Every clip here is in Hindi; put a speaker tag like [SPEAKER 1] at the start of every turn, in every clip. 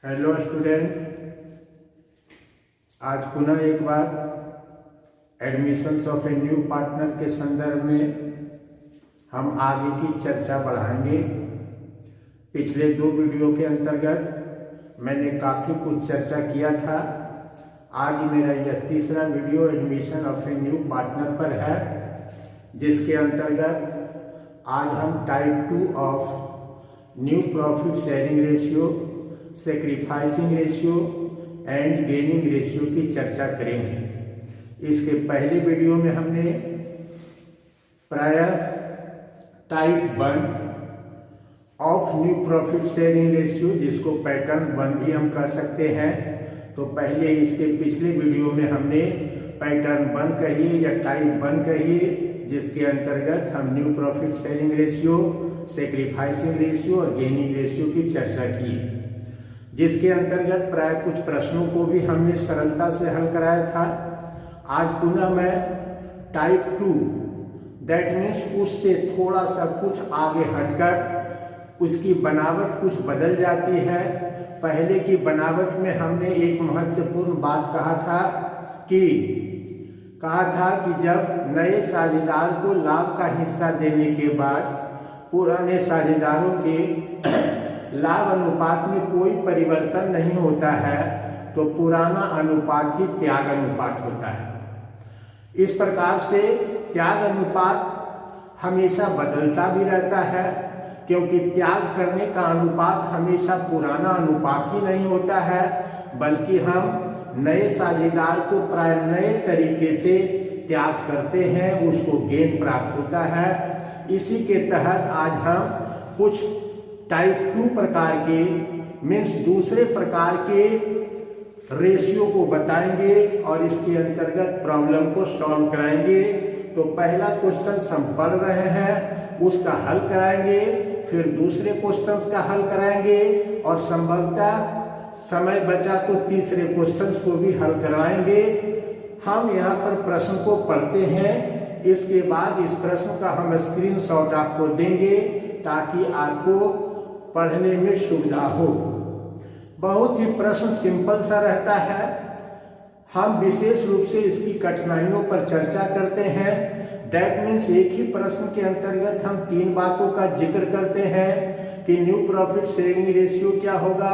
[SPEAKER 1] हेलो स्टूडेंट, आज पुनः एक बार admissions of a new partner के संदर्भ में हम आगे की चर्चा बढ़ाएंगे। पिछले दो वीडियो के अंतर्गत मैंने काफ़ी कुछ चर्चा किया था। आज मेरा यह तीसरा video admission of a new partner पर है, जिसके अंतर्गत आज हम type 2 of new profit sharing ratio, sacrificing ratio and gaining ratio की चर्चा करेंगे। इसके पहले वीडियो में हमने प्रायः type 1 of new profit sharing ratio, जिसको पैटर्न 1 भी हम कह सकते हैं, तो पहले इसके पिछले वीडियो में हमने पैटर्न 1 कहिए या टाइप 1 कहिए, जिसके अंतर्गत हम new profit sharing ratio, sacrificing ratio और गेनिंग रेशियो की चर्चा की, जिसके अंतर्गत प्राय कुछ प्रश्नों को भी हमने सरलता से हल कराया था। आज पुनः मैं टाइप 2, दैट मीन्स उससे थोड़ा सा कुछ आगे हटकर उसकी बनावट कुछ बदल जाती है। पहले की बनावट में हमने एक महत्वपूर्ण बात कहा था कि जब नए साझेदार को लाभ का हिस्सा देने के बाद पुराने साझेदारों के लाभ अनुपात में कोई परिवर्तन नहीं होता है, तो पुराना अनुपात ही त्याग अनुपात होता है। इस प्रकार से त्याग अनुपात हमेशा बदलता भी रहता है, क्योंकि त्याग करने का अनुपात हमेशा पुराना अनुपात ही नहीं होता है, बल्कि हम नए साझेदार को प्राय नए तरीके से त्याग करते हैं, उसको गेन प्राप्त होता है। इसी के तहत आज हम कुछ टाइप 2 प्रकार के मीन्स दूसरे प्रकार के रेशियो को बताएंगे और इसके अंतर्गत प्रॉब्लम को सॉल्व कराएंगे। तो पहला क्वेश्चन हम पढ़ रहे हैं, उसका हल कराएंगे, फिर दूसरे क्वेश्चंस का हल कराएंगे और संभवतः समय बचा तो तीसरे क्वेश्चंस को भी हल कराएंगे। हम यहाँ पर प्रश्न को पढ़ते हैं, इसके बाद इस प्रश्न का हम स्क्रीनशॉट आपको देंगे ताकि आपको पढ़ने में सुविधा हो। बहुत ही प्रश्न सिंपल सा रहता है। हम विशेष रूप से इसकी कठिनाइयों पर चर्चा करते हैं। दैट मीन्स एक ही प्रश्न के अंतर्गत हम 3 बातों का जिक्र करते हैं कि न्यू प्रॉफिट शेयरिंग रेशियो क्या होगा,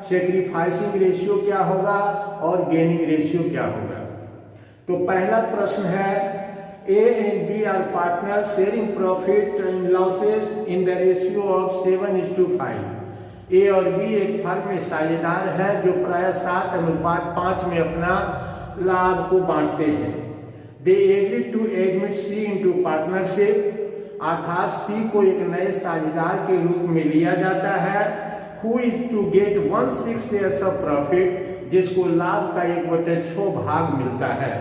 [SPEAKER 1] सेक्रीफाइसिंग रेशियो क्या होगा और गेनिंग रेशियो क्या होगा। तो पहला प्रश्न है, A and B are partners sharing profit and losses in the ratio of 7:5। A और B एक फर्म में साझेदार है जो प्राय 7:5 में अपना लाभ को बांटते हैं। They agree to admit C into partnership, अर्थात C को एक नए साझेदार के रूप में लिया जाता है। Who is to get 1/6 shares of profit, जिसको लाभ का 1/6 भाग मिलता है।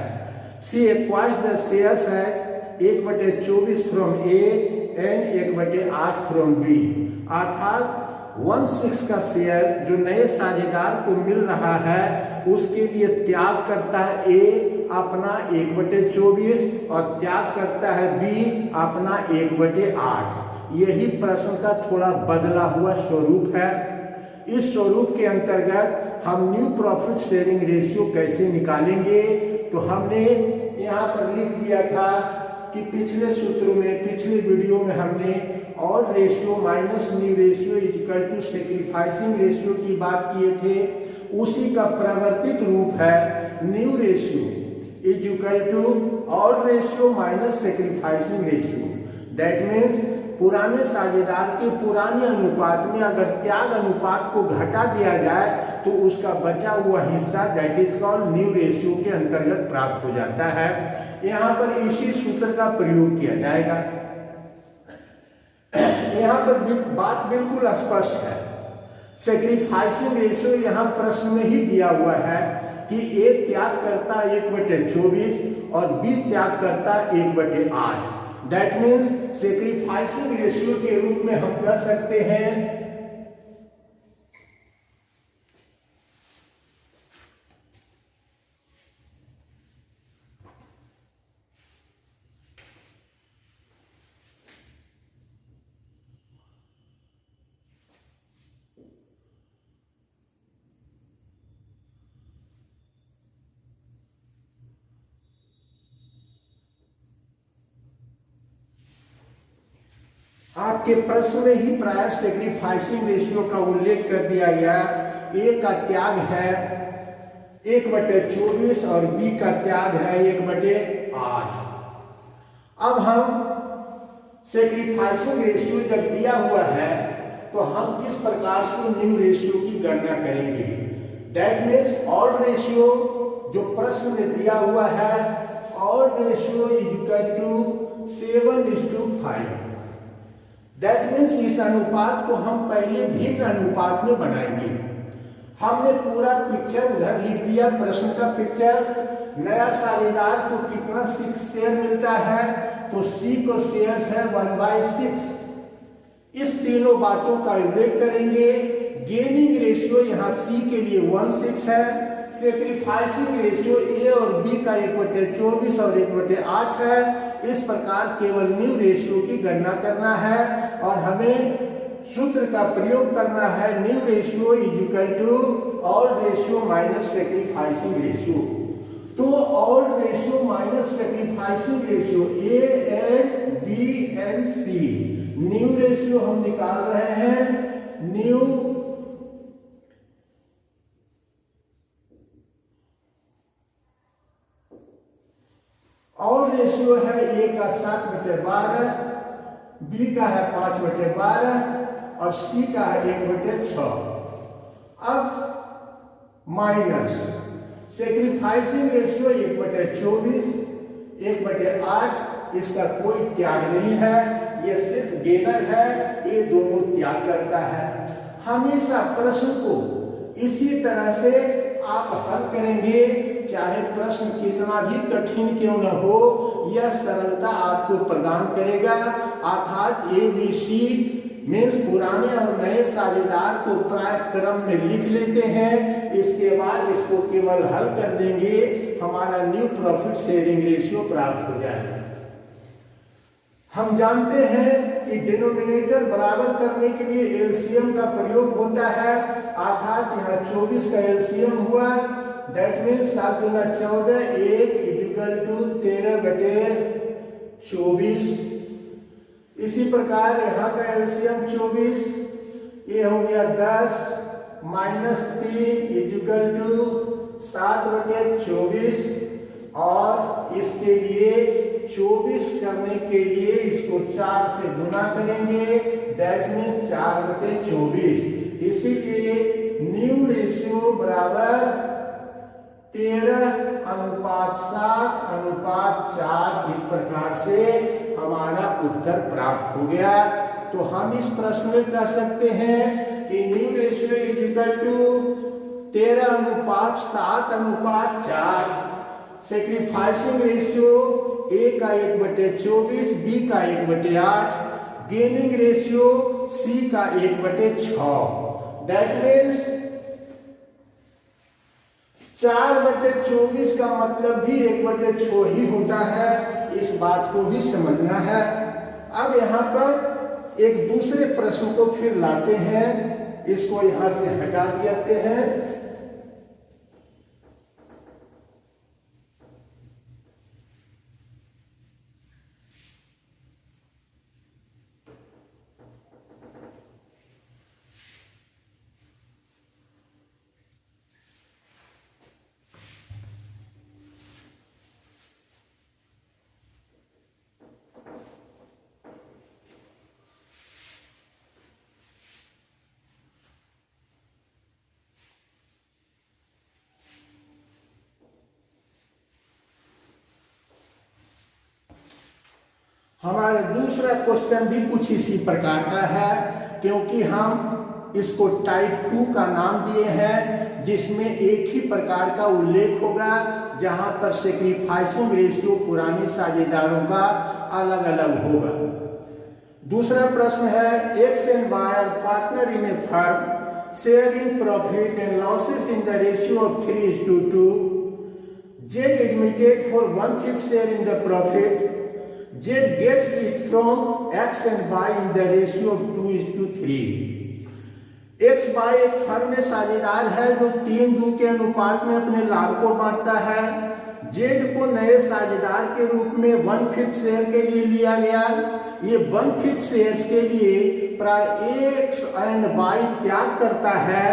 [SPEAKER 1] C acquires the shares at 1/24 from A and 1/8 from B, अर्थात 1/6 का शेयर जो नए साझेदार को मिल रहा है उसके लिए त्याग करता है A अपना 1/24 और त्याग करता है B अपना 1/8। यही प्रश्न का थोड़ा बदला हुआ स्वरूप है। इस स्वरूप के अंतर्गत हम न्यू प्रॉफिट शेयरिंग रेशियो कैसे निकालेंगे, तो हमने यहाँ पर लिख दिया था कि पिछले सूत्र में, पिछले वीडियो में हमने old ratio minus new ratio is equal to sacrificing ratio की बात किए थे। उसी का प्रवर्तित रूप है new ratio is equal to old ratio minus sacrificing ratio. That means पुराने साझेदार के पुराने अनुपात में अगर त्याग अनुपात को घटा दिया जाए तो उसका बचा हुआ हिस्सा that is called new ratio के अंतर्गत प्राप्त हो जाता है। यहाँ पर इसी सूत्र का प्रयोग किया जाएगा। यहाँ पर बात बिल्कुल स्पष्ट है। सेक्रीफाइसिंग रेशियो यहाँ प्रश्न में ही दिया हुआ है कि A त्याग करता 1/24 और B त्याग करता 1/8। दैट मीन्स सेक्रीफाइसिंग रेशियो के रूप में हम कह सकते हैं आपके प्रश्न में ही प्राय सेक्रीफाइसिंग रेशियो का उल्लेख कर दिया गया। ए का त्याग है 1/24 और बी का त्याग है 1/8। अब हम सेक्रीफाइसिंग रेशियो जब दिया हुआ है तो हम किस प्रकार से न्यू रेशियो की गणना करेंगे। दैट मीन्स ऑड रेशियो जो प्रश्न में दिया हुआ है, old ratio is equal to 7:5। That means इस अनुपात को हम पहले भिन्न अनुपात में बनाएंगे। हमने पूरा पिक्चर उधर लिख दिया, प्रश्न का पिक्चर। नया साझेदार को कितना 6 शेयर मिलता है, तो सी को शेयर्स है 1/6। इस तीनों बातों का उल्लेख करेंगे। गेनिंग रेशियो यहाँ सी के लिए 1/6 है। सेक्रीफाइसिंग रेशियो ए और बी का 1/24 और 1/8 है। इस प्रकार केवल न्यू रेशियो की गणना करना है और हमें सूत्र का प्रयोग करना है। New ratio is equal to old ratio minus sacrificing ratio. तो old ratio minus sacrificing ratio A and B and C. New ratio हम निकाल रहे हैं। न्यू ऑड रेशियो है ए का 7/12, बी का है 5/12 और सी का है 1/6। अब माइनस सेक्रीफाइसिंग रेशियो 1/24, 1/8। इसका कोई त्याग नहीं है, ये सिर्फ गेनर है, ये दोनों त्याग करता है। हमेशा प्रश्न को इसी तरह से आप हल करेंगे, चाहे प्रश्न कितना भी कठिन क्यों न हो, यह सरलता आपको प्रदान करेगा। अर्थात ABC मीन्स पुराने और नए साझेदार को प्राय क्रम में लिख लेते हैं, इसके बाद इसको केवल हल कर देंगे, हमारा न्यू प्रॉफिट शेयरिंग रेशियो प्राप्त हो जाएगा। हम जानते हैं कि डिनोमिनेटर बराबर करने के लिए एलसीएम का प्रयोग होता है। अर्थात यहाँ 24 का एलसीएम हुआ, दैट मीन्स 7 गुना 14, 1 इक्वल टू 13/24। इसी प्रकार यहाँ का एलसीएम 24, ये हो गया 10 माइनस 3 इक्वल टू 7/24 और इसके लिए 24 करने के लिए इसको 4 से गुना करेंगे, दैट मीन्स 4/24। इसीलिए न्यू रेशियो बराबर 13:7:4। इस प्रकार से हमारा उत्तर प्राप्त हो गया। तो हम इस प्रश्न में कह सकते हैं कि new ratio is equal to 13:7:4। Sacrificing ratio A का 1/24, बी का 1/8, गेनिंग रेशियो सी का 1/6। दैट मीन्स 4/24 का मतलब भी 1/6 ही होता है, इस बात को भी समझना है। अब यहाँ पर एक दूसरे प्रश्न को फिर लाते हैं, इसको यहाँ से हटा देते हैं। हमारा दूसरा क्वेश्चन भी कुछ इसी प्रकार का है, क्योंकि हम इसको टाइप 2 का नाम दिए हैं, जिसमें एक ही प्रकार का उल्लेख होगा, जहां पर सेक्रीफाइसिंग रेशियो पुराने साझेदारों का अलग अलग होगा। दूसरा प्रश्न है, X and Y are partner in a firm sharing profit and losses in the ratio of 3:2। Z admitted for 1/5 share in the profit. Z gets it from X and Y in the ratio of 2:3. X Y एक फर्म में साझेदार है जो 3:2 के अनुपात में अपने लाभ को बांटता है। जेड को नए साझेदार के रूप में 1/5 शेयर के लिए लिया गया। ये 1/5 शेयर्स के लिए प्राय एक्स एंड वाई त्याग करता है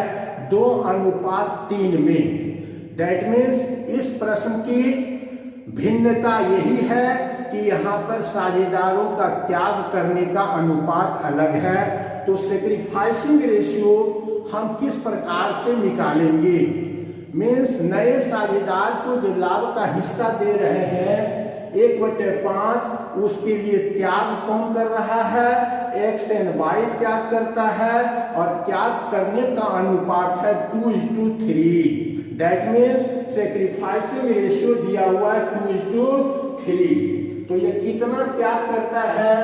[SPEAKER 1] 2:3 में। दैट मीन्स इस प्रश्न की भिन्नता यही है कि यहाँ पर साझेदारों का त्याग करने का अनुपात अलग है। तो सेक्रीफाइसिंग रेशियो हम किस प्रकार से निकालेंगे? मीन्स नए साझेदार को जो लाभ का हिस्सा दे रहे हैं 1/5, उसके लिए त्याग कौन कर रहा है? एक्स एंड वाई त्याग करता है और त्याग करने का अनुपात है 2:3। दैट मीन्स सेक्रीफाइसिंग रेशियो दिया हुआ है 2:3। तो ये कितना त्याग करता है?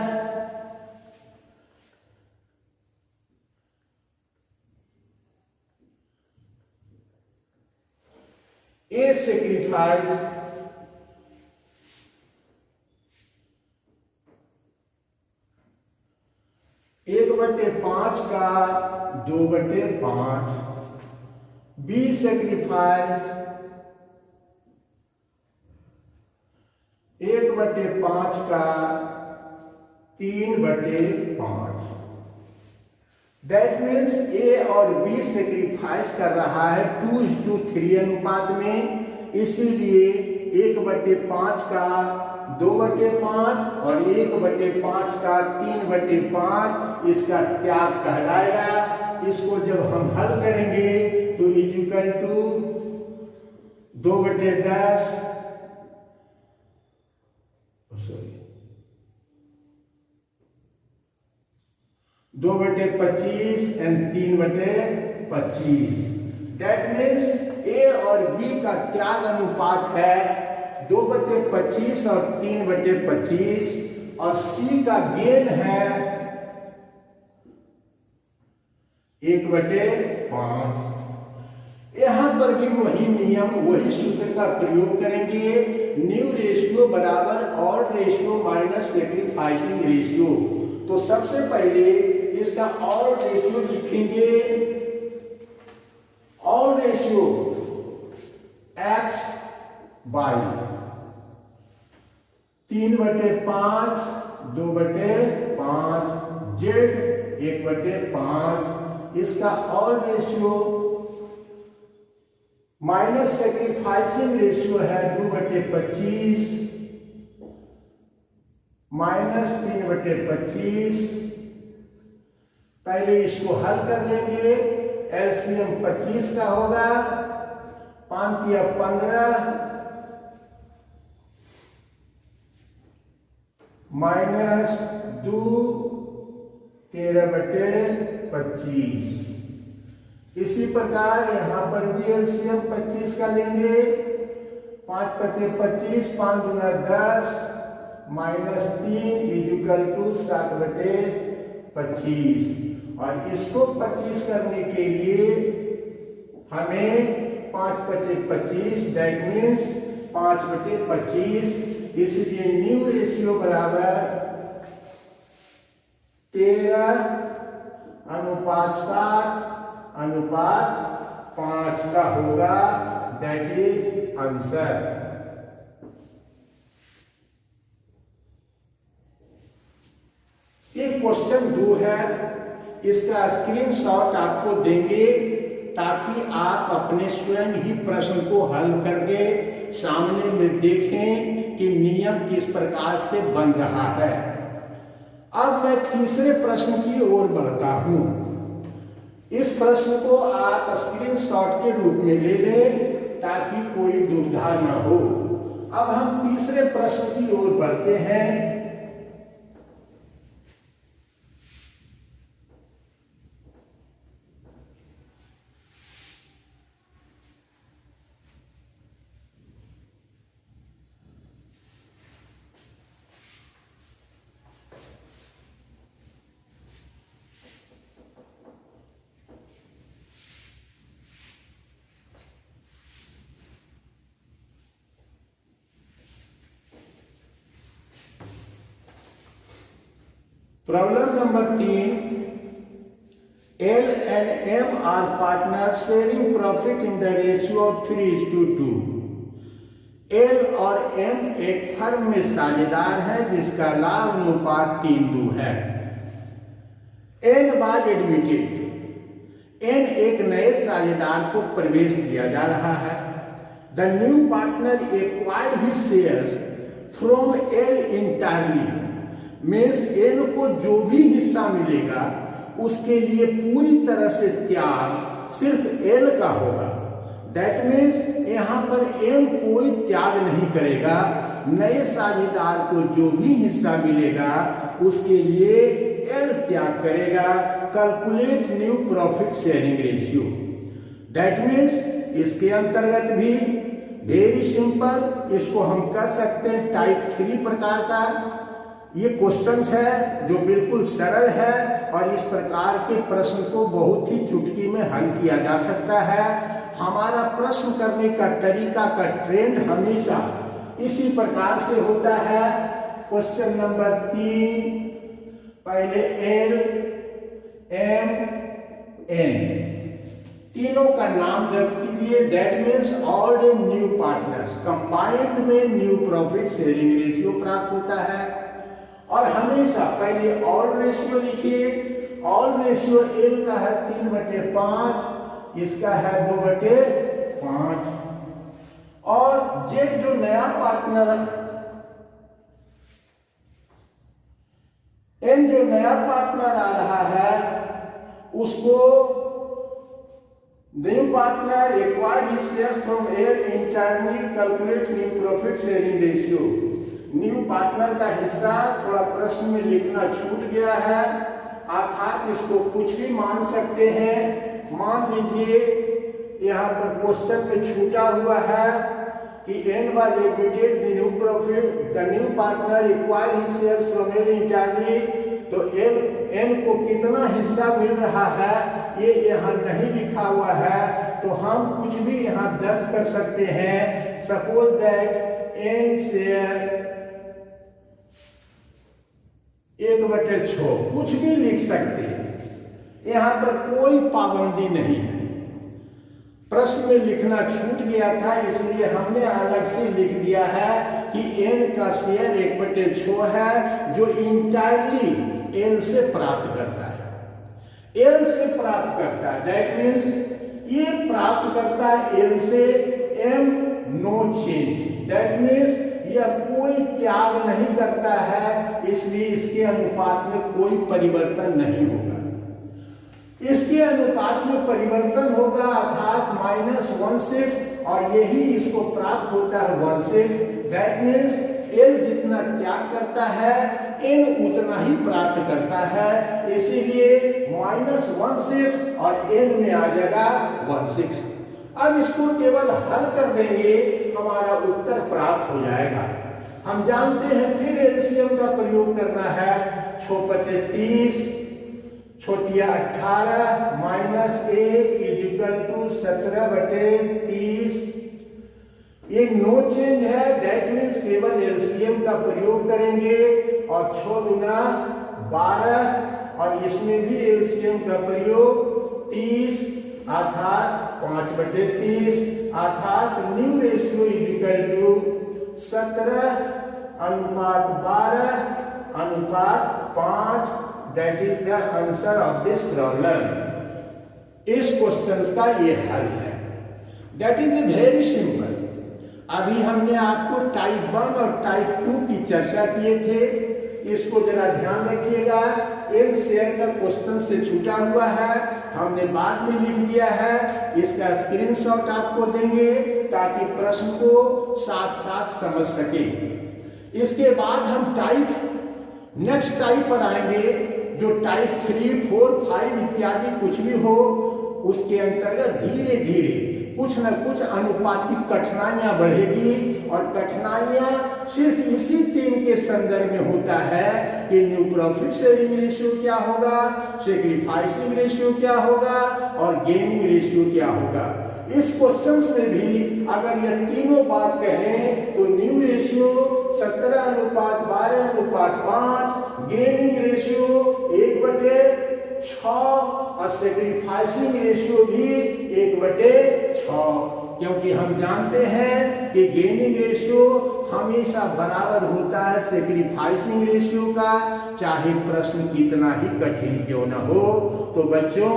[SPEAKER 1] A sacrifice एक बटे 5 का 2/5, B sacrifice 1/5 का 3/5। दैट मीन्स ए और बी सेक्रीफाइस कर रहा है 2:3 अनुपात में। इसीलिए 1/5 का 2/5 और 1/5 का 3/5 इसका त्याग कहलाएगा। इसको जब हम हल करेंगे तो equal to 2/10 2/25 and 3/25। That means A और बी का त्याग अनुपात है 2/25 और 3/25 और सी का गेन है 1/5। यहां पर भी वही नियम, वही सूत्र का प्रयोग करेंगे। न्यू रेशियो बराबर odd ratio minus sacrificing ratio. तो सबसे पहले इसका ऑड रेशियो लिखेंगे। Odd ratio x by 3/5, 2/5, Z 1/5। इसका odd ratio minus sacrificing ratio है 2/25 माइनस 3/25। पहले इसको हल कर लेंगे। एलसीएम 25 का होगा, 5 या 15 माइनस 2 13/25। इसी प्रकार यहां पर भी एलसीएम 25 का लेंगे। 5 × 25, 5 × 10 माइनस 3 इक्वल टू 7/25। और इसको 25 करने के लिए हमें 5 × 25 दैट मीन्स 5/25। इसलिए न्यू रेशियो बराबर 13:7:5 का होगा। That is answer. ये क्वेश्चन 2 है। इसका स्क्रीनशॉट आपको देंगे ताकि आप अपने स्वयं ही प्रश्न को हल करके सामने में देखें कि नियम किस प्रकार से बन रहा है। अब मैं तीसरे प्रश्न की ओर बढ़ता हूं। इस प्रश्न को आप स्क्रीनशॉट के रूप में ले लें ताकि कोई दुविधा न हो। अब हम तीसरे प्रश्न की ओर बढ़ते हैं। Problem number 3। L and M are partners sharing profit in the ratio of 3:2. L और एम एक फर्म में साझेदार है जिसका लाभ अनुपात 3:2 है। N was admitted. एन एक नए साझेदार को प्रवेश दिया जा रहा है। The new partner acquired his shares from L entirely. Means N को जो भी हिस्सा मिलेगा उसके लिए पूरी तरह से त्याग सिर्फ एल का होगा। दैट मीन्स यहाँ पर एम कोई त्याग नहीं करेगा। नए साझेदार को जो भी हिस्सा मिलेगा उसके लिए एल त्याग करेगा। Calculate new profit sharing ratio. That means इसके अंतर्गत भी वेरी सिंपल, इसको हम कर सकते हैं टाइप 3 प्रकार का। ये क्वेश्चंस है जो बिल्कुल सरल है और इस प्रकार के प्रश्न को बहुत ही चुटकी में हल किया जा सकता है। हमारा प्रश्न करने का तरीका का ट्रेंड हमेशा इसी प्रकार से होता है। क्वेश्चन नंबर 3, पहले एल एम एन तीनों का नाम दर्ज कीजिए। That means all new partners combined में न्यू प्रॉफिट शेयरिंग रेशियो प्राप्त होता है। और हमेशा पहले ऑल रेशियो लिखिए। ऑल रेशियो एल का है 3/5, इसका है 2/5। और जेड जो नया पार्टनर एन जो नया पार्टनर आ रहा है उसको new partner acquired his shares from L entirely calculate new profit sharing ratio. New partner का हिस्सा थोड़ा प्रश्न में लिखना छूट गया है, अर्थात इसको कुछ भी मान सकते हैं। मान लीजिए यहाँ पर क्वेश्चन में छूटा हुआ है कि N was admitted the new profit the new partner acquired his shares from L entirely. तो एन को कितना हिस्सा मिल रहा है ये यहाँ नहीं लिखा हुआ है, तो हम कुछ भी यहाँ दर्ज कर सकते हैं। सपोज दैट एन शेयर 1/6 कुछ भी लिख सकते हैं, यहाँ पर कोई पाबंदी नहीं है। प्रश्न में लिखना छूट गया था इसलिए हमने अलग से लिख दिया है कि एन का शेयर 1/6 है जो इंटायरली एल से प्राप्त करता है। एल से प्राप्त करता है, दैट मीन्स ये प्राप्त करता है एल से M no change. That means यह कोई त्याग नहीं करता है, इसलिए इसके अनुपात में कोई परिवर्तन नहीं होगा। इसके अनुपात में परिवर्तन होगा अर्थात -1/6 और यही इसको प्राप्त होता है 1/6। दैट मीन्स एल जितना त्याग करता है एन उतना ही प्राप्त करता है, इसीलिए -1/6 और एन में आ जाएगा 1/6। अब इसको केवल हल कर देंगे हमारा उत्तर प्राप्त हो जाएगा। हम जानते हैं फिर एलसीएम का प्रयोग करना है। 6×5 = 30, -18 -1 = 17/30। ये नो चेंज है, दैट मीन्स केवल एलसीएम का प्रयोग करेंगे और 6 × 12 और इसमें भी एलसीएम का प्रयोग 30 अर्थात 5/30 अर्थात new ratio = 17:12:5। That is the answer of this problem. इस क्वेश्चन का ये हल है। That is very simple. अभी हमने आपको टाइप 1 और टाइप 2 की चर्चा किए थे, इसको जरा ध्यान रखिएगा। एन शेयर का क्वेश्चन से छूटा हुआ है, हमने बाद में लिख दिया है। इसका स्क्रीनशॉट आपको देंगे ताकि प्रश्न को साथ साथ समझ सके। इसके बाद हम नेक्स्ट टाइप पर आएंगे जो टाइप 3, 4, 5 इत्यादि कुछ भी हो, उसके अंतर्गत धीरे धीरे कुछ न कुछ अनुपातिक कठिनाइयां बढ़ेगी और कठिनाइयां सिर्फ इसी 3 के संदर्भ में होता है कि न्यू प्रॉफिट शेयरिंग रेशियो क्या होगा, सैक्रिफाइसिंग रेशियो क्या होगा और गेनिंग रेशियो क्या होगा। इस क्वेश्चंस में भी अगर यह तीनों बात कहें तो न्यू रेशियो 17:12:5, गेनिंग रेशियो 1/6 और सैक्रिफाइसिंग रेशियो भी 1/6। क्योंकि हम जानते हैं कि गेनिंग रेशियो हमेशा बराबर होता है सेक्रीफाइसिंग रेशियो का, चाहे प्रश्न कितना ही कठिन क्यों न हो। तो बच्चों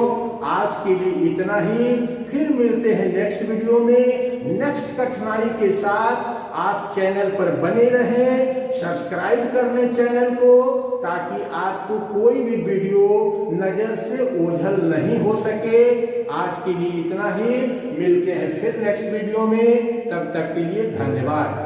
[SPEAKER 1] आज के लिए इतना ही, फिर मिलते हैं नेक्स्ट वीडियो में नेक्स्ट कठिनाई के साथ। आप चैनल पर बने रहें, सब्सक्राइब कर लें चैनल को, ताकि आपको कोई भी वीडियो नजर से ओझल नहीं हो सके। आज के लिए इतना ही, मिलते हैं फिर नेक्स्ट वीडियो में, तब तक के लिए धन्यवाद।